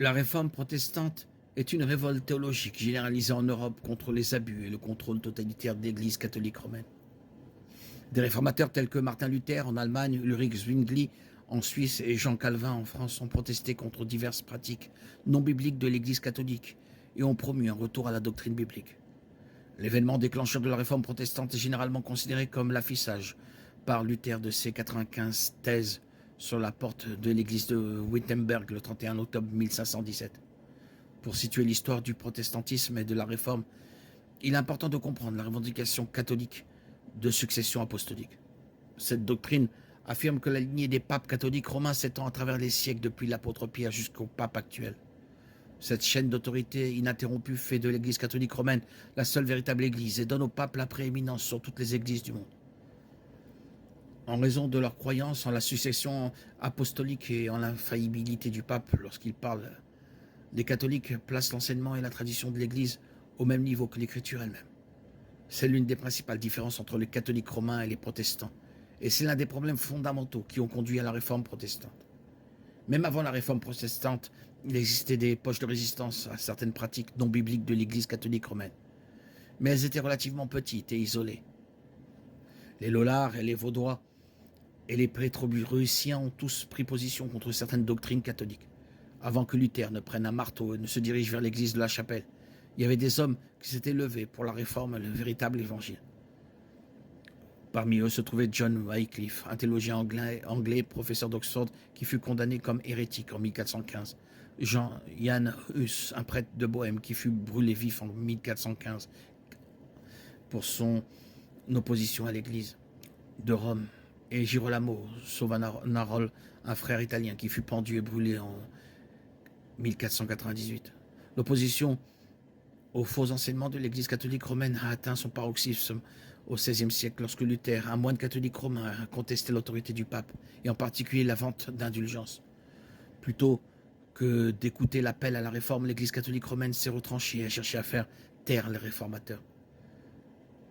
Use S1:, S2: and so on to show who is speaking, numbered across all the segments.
S1: La réforme protestante est une révolte théologique généralisée en Europe contre les abus et le contrôle totalitaire de l'Église catholique romaine. Des réformateurs tels que Martin Luther en Allemagne, Ulrich Zwingli en Suisse et Jean Calvin en France ont protesté contre diverses pratiques non bibliques de l'Église catholique et ont promu un retour à la doctrine biblique. L'événement déclencheur de la réforme protestante est généralement considéré comme l'affichage par Luther de ses 95 thèses sur la porte de l'église de Wittenberg le 31 octobre 1517. Pour situer l'histoire du protestantisme et de la réforme, il est important de comprendre la revendication catholique de succession apostolique. Cette doctrine affirme que la lignée des papes catholiques romains s'étend à travers les siècles depuis l'apôtre Pierre jusqu'au pape actuel. Cette chaîne d'autorité ininterrompue fait de l'Église catholique romaine la seule véritable Église et donne au pape la prééminence sur toutes les églises du monde. En raison de leur croyance en la succession apostolique et en l'infaillibilité du pape lorsqu'il parle, les catholiques placent l'enseignement et la tradition de l'Église au même niveau que l'Écriture elle-même. C'est l'une des principales différences entre les catholiques romains et les protestants, et c'est l'un des problèmes fondamentaux qui ont conduit à la réforme protestante. Même avant la réforme protestante, il existait des poches de résistance à certaines pratiques non bibliques de l'Église catholique romaine, mais elles étaient relativement petites et isolées. Les Lollards et les Vaudois et les Prétobruciens ont tous pris position contre certaines doctrines catholiques. Avant que Luther ne prenne un marteau et ne se dirige vers l'église de la Chapelle, il y avait des hommes qui s'étaient levés pour la réforme et le véritable évangile. Parmi eux se trouvait John Wycliffe, un théologien anglais, professeur d'Oxford, qui fut condamné comme hérétique en 1415. Jan Hus, un prêtre de Bohême, qui fut brûlé vif en 1415 pour son opposition à l'église de Rome. Et Girolamo Savonarola, un frère italien, qui fut pendu et brûlé en 1498. L'opposition aux faux enseignements de l'Église catholique romaine a atteint son paroxysme au XVIe siècle lorsque Luther, un moine catholique romain, a contesté l'autorité du pape et en particulier la vente d'indulgences. Plutôt que d'écouter l'appel à la réforme, l'Église catholique romaine s'est retranchée et a cherché à faire taire les réformateurs.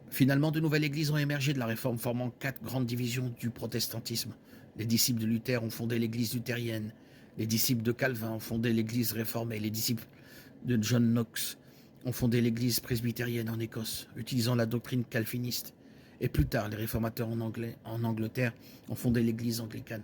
S1: Finalement, de nouvelles églises ont émergé de la réforme, formant 4 grandes divisions du protestantisme. Les disciples de Luther ont fondé l'église luthérienne, les disciples de Calvin ont fondé l'église réformée, les disciples de John Knox ont fondé l'église presbytérienne en Écosse, utilisant la doctrine calviniste. Et plus tard, les réformateurs en Angleterre ont fondé l'église anglicane.